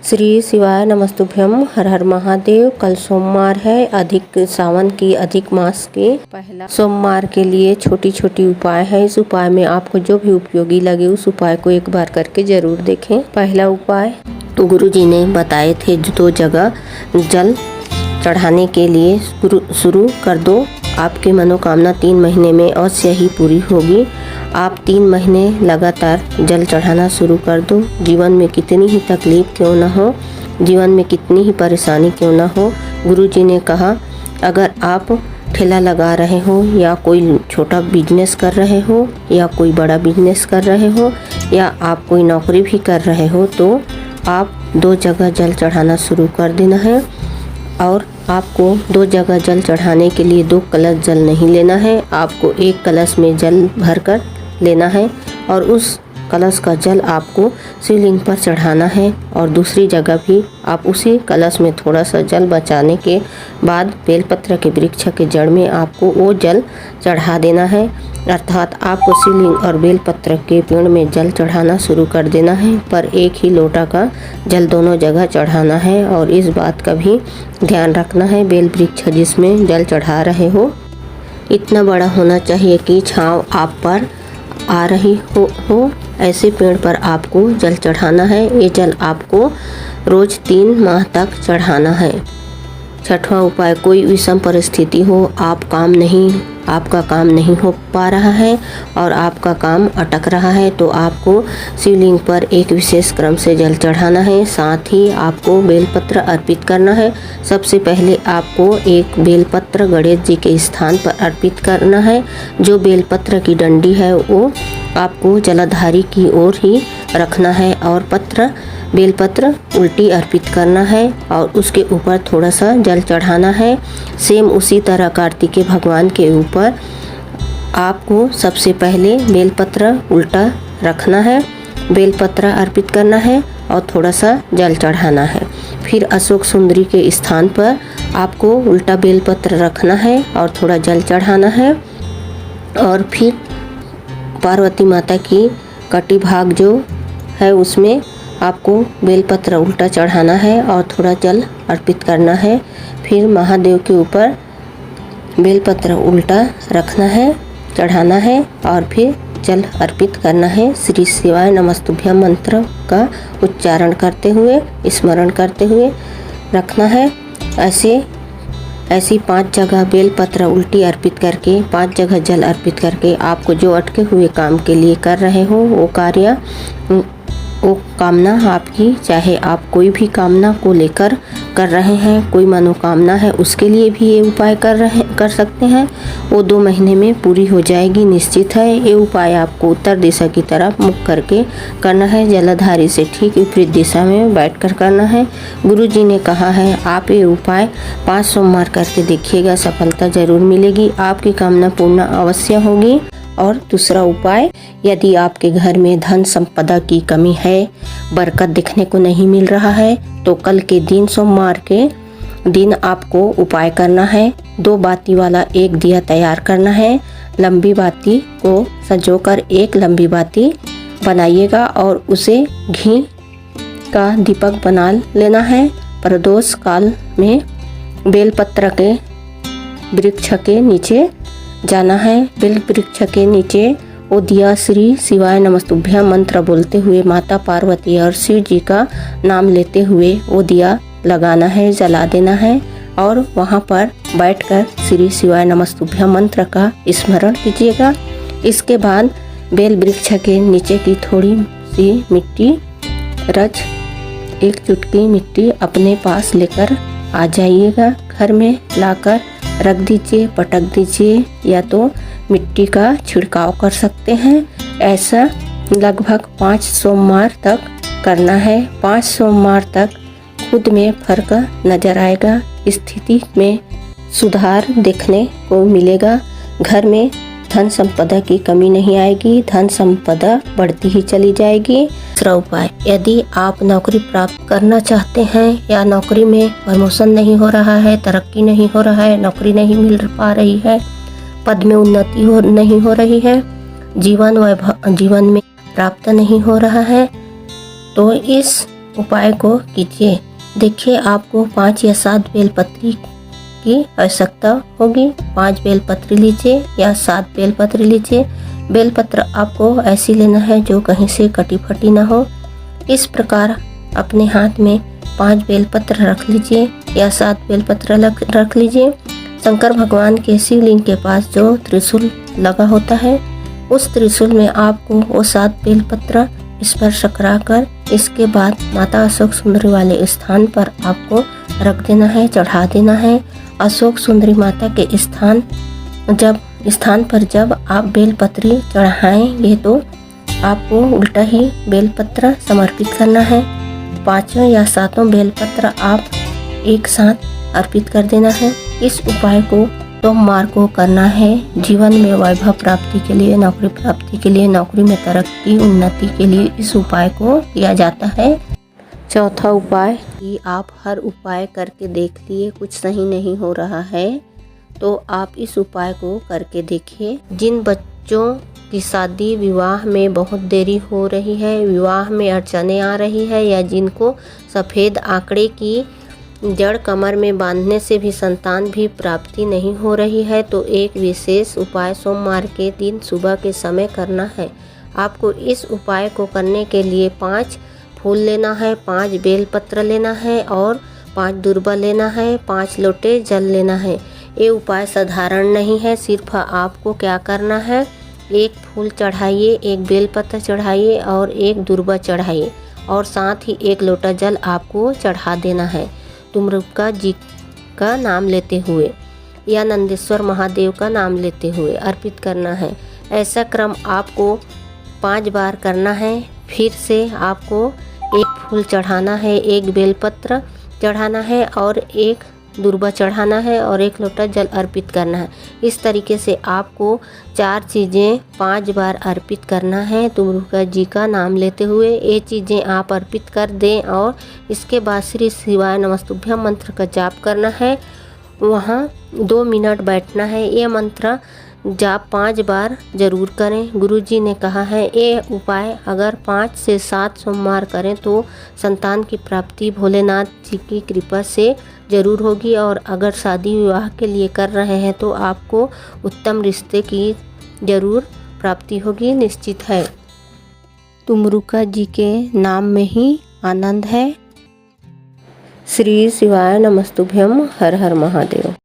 श्री शिवाय नमस्तुभ्यम। हर हर महादेव। कल सोमवार है, अधिक सावन की अधिक मास के पहला सोमवार के लिए छोटी छोटी उपाय है। इस उपाय में आपको जो भी उपयोगी लगे उस उपाय को एक बार करके जरूर देखें। पहला उपाय गुरु जी ने बताए थे, 2 जगह जल चढ़ाने के लिए शुरू कर दो। आपकी मनोकामना 3 महीने में अवश्य ही पूरी होगी। आप 3 महीने लगातार जल चढ़ाना शुरू कर दो। जीवन में कितनी ही तकलीफ क्यों ना हो, जीवन में कितनी ही परेशानी क्यों ना हो, गुरु जी ने कहा अगर आप ठेला लगा रहे हो या कोई छोटा बिजनेस कर रहे हो या कोई बड़ा बिजनेस कर रहे हो या आप कोई नौकरी भी कर रहे हो तो आप 2 जगह जल चढ़ाना शुरू कर देना है। और आपको 2 जगह जल चढ़ाने के लिए 2 कलश जल नहीं लेना है। आपको 1 कलश में जल भरकर लेना है और उस कलश का जल आपको शिवलिंग पर चढ़ाना है। और दूसरी जगह भी आप उसी कलश में थोड़ा सा जल बचाने के बाद बेलपत्र के वृक्ष के जड़ में आपको वो जल चढ़ा देना है। अर्थात आपको शिवलिंग और बेलपत्र के पेड़ में जल चढ़ाना शुरू कर देना है, पर एक ही लोटा का जल दोनों जगह चढ़ाना है। और इस बात का भी ध्यान रखना है, बेल वृक्ष जिसमें जल चढ़ा रहे हो इतना बड़ा होना चाहिए कि छांव आप पर आ रही हो। ऐसे पेड़ पर आपको जल चढ़ाना है। ये जल आपको रोज 3 माह तक चढ़ाना है। छठवां उपाय, कोई विषम परिस्थिति हो, आपका काम नहीं हो पा रहा है और आपका काम अटक रहा है तो आपको शिवलिंग पर एक विशेष क्रम से जल चढ़ाना है। साथ ही आपको बेलपत्र अर्पित करना है। सबसे पहले आपको एक बेलपत्र गणेश जी के स्थान पर अर्पित करना है। जो बेलपत्र की डंडी है वो आपको जलाधारी की ओर ही रखना है और बेलपत्र उल्टी अर्पित करना है और उसके ऊपर थोड़ा सा जल चढ़ाना है। सेम उसी तरह कार्तिकेय भगवान के ऊपर आपको सबसे पहले बेलपत्र उल्टा रखना है, बेलपत्र अर्पित करना है और थोड़ा सा जल चढ़ाना है। फिर अशोक सुंदरी के स्थान पर आपको उल्टा बेलपत्र रखना है और थोड़ा जल चढ़ाना है। और फिर पार्वती माता की कटी भाग जो है उसमें आपको बेलपत्र उल्टा चढ़ाना है और थोड़ा जल अर्पित करना है। फिर महादेव के ऊपर बेलपत्र उल्टा रखना है, चढ़ाना है और फिर जल अर्पित करना है। श्री शिवाय नमस्तुभ्यम मंत्र का उच्चारण करते हुए, स्मरण करते हुए रखना है। ऐसी 5 जगह बेलपत्र उल्टी अर्पित करके 5 जगह जल अर्पित करके आपको जो अटके हुए काम के लिए कर रहे हो वो कामना आपकी, चाहे आप कोई भी कामना को लेकर कर रहे हैं, कोई मनोकामना है उसके लिए भी ये उपाय कर सकते हैं, वो 2 महीने में पूरी हो जाएगी, निश्चित है। ये उपाय आपको उत्तर दिशा की तरफ मुख करके करना है। जलाधारी से ठीक विपरीत दिशा में बैठकर करना है। गुरु जी ने कहा है आप ये उपाय 5 सोमवार करके देखिएगा, सफलता जरूर मिलेगी, आपकी कामना पूर्ण अवश्य होगी। और दूसरा उपाय, यदि आपके घर में धन संपदा की कमी है, बरकत दिखने को नहीं मिल रहा है तो कल के दिन सोमवार के दिन आपको उपाय करना है। 2 बाती वाला एक दिया तैयार करना है। लंबी बाती को संजोकर एक लंबी बाती बनाइएगा और उसे घी का दीपक बना लेना है। प्रदोष काल में बेलपत्र के वृक्ष के नीचे जाना है। बेल वृक्ष के नीचे वो दिया श्री शिवाय नमस्तुभ्यम मंत्र बोलते हुए माता पार्वती और शिव जी का नाम लेते हुए वो दिया लगाना है, जला देना है और वहाँ पर बैठकर श्री शिवाय नमस्तुभ्यम मंत्र का स्मरण कीजिएगा। इसके बाद बेल वृक्ष के नीचे की थोड़ी सी मिट्टी एक चुटकी मिट्टी अपने पास लेकर आ जाइएगा। घर में लाकर रख दीजिए, पटक दीजिए या तो मिट्टी का छिड़काव कर सकते हैं। ऐसा लगभग 5 सोमवार तक करना है। 5 सोमवार तक खुद में फर्क नजर आएगा, स्थिति में सुधार देखने को मिलेगा। घर में धन संपदा की कमी नहीं आएगी, धन संपदा बढ़ती ही चली जाएगी। दूसरा उपाय, यदि आप नौकरी प्राप्त करना चाहते हैं या नौकरी में प्रमोशन नहीं हो रहा है, तरक्की नहीं हो रहा है, नौकरी नहीं मिल पा रही है, पद में उन्नति नहीं हो रही है, जीवन में प्राप्त नहीं हो रहा है, तो इस उपाय को कीजिए। देखिए आपको 5 या 7 बेलपत्री की आवश्यकता होगी। 5 बेलपत्री लीजिए या 7 बेलपत्री लीजिए। बेलपत्र आपको ऐसी लेना है जो कहीं से कटी फटी ना हो। इस प्रकार अपने हाथ में 5 बेलपत्र रख लीजिए या 7 बेलपत्र रख लीजिए। शंकर भगवान के शिवलिंग के पास जो त्रिशूल लगा होता है, उस त्रिशूल में आपको वो 7 बेलपत्र स्पर्श कराकर इसके बाद माता अशोक सुंदरी वाले स्थान पर आपको रख देना है, चढ़ा देना है। अशोक सुंदरी माता के स्थान पर जब आप बेलपत्री चढ़ाएंगे तो आपको उल्टा ही बेलपत्र समर्पित करना है। 5 या 7 बेलपत्र आप एक साथ अर्पित कर देना है। इस उपाय को सोमवार को करना है। जीवन में वैभव प्राप्ति के लिए, नौकरी प्राप्ति के लिए, नौकरी में तरक्की उन्नति के लिए इस उपाय को किया जाता है। चौथा उपाय कि आप हर उपाय करके देख लिए, कुछ सही नहीं हो रहा है तो आप इस उपाय को करके देखिए। जिन बच्चों की शादी विवाह में बहुत देरी हो रही है, विवाह में अड़चने आ रही है, या जिनको सफ़ेद आंकड़े की जड़ कमर में बांधने से भी संतान भी प्राप्ति नहीं हो रही है, तो एक विशेष उपाय सोमवार के दिन सुबह के समय करना है। आपको इस उपाय को करने के लिए 5 फूल लेना है, 5 बेलपत्र लेना है और 5 दुर्बा लेना है, 5 लोटे जल लेना है। ये उपाय साधारण नहीं है। सिर्फ आपको क्या करना है, 1 फूल चढ़ाइए, 1 बेलपत्र चढ़ाइए और 1 दुर्बा चढ़ाइए और साथ ही 1 लोटा जल आपको चढ़ा देना है। तुमरुका जी का नाम लेते हुए या नंदेश्वर महादेव का नाम लेते हुए अर्पित करना है। ऐसा क्रम आपको 5 बार करना है। फिर से आपको 1 फूल चढ़ाना है, 1 बेलपत्र चढ़ाना है और 1 दुर्बा चढ़ाना है और 1 लोटा जल अर्पित करना है। इस तरीके से आपको 4 चीज़ें 5 बार अर्पित करना है तुमरुका जी का नाम लेते हुए। ये चीज़ें आप अर्पित कर दें और इसके बाद श्री शिवाय नमस्तुभ्यम मंत्र का जाप करना है। वहाँ 2 मिनट बैठना है। ये मंत्र जाप 5 बार जरूर करें। गुरुजी ने कहा है ये उपाय अगर 5 से 7 सोमवार करें तो संतान की प्राप्ति भोलेनाथ जी की कृपा से ज़रूर होगी। और अगर शादी विवाह के लिए कर रहे हैं तो आपको उत्तम रिश्ते की ज़रूर प्राप्ति होगी, निश्चित है। तुमरुका जी के नाम में ही आनंद है। श्री शिवाय नमस्तुभ्यम। हर हर महादेव।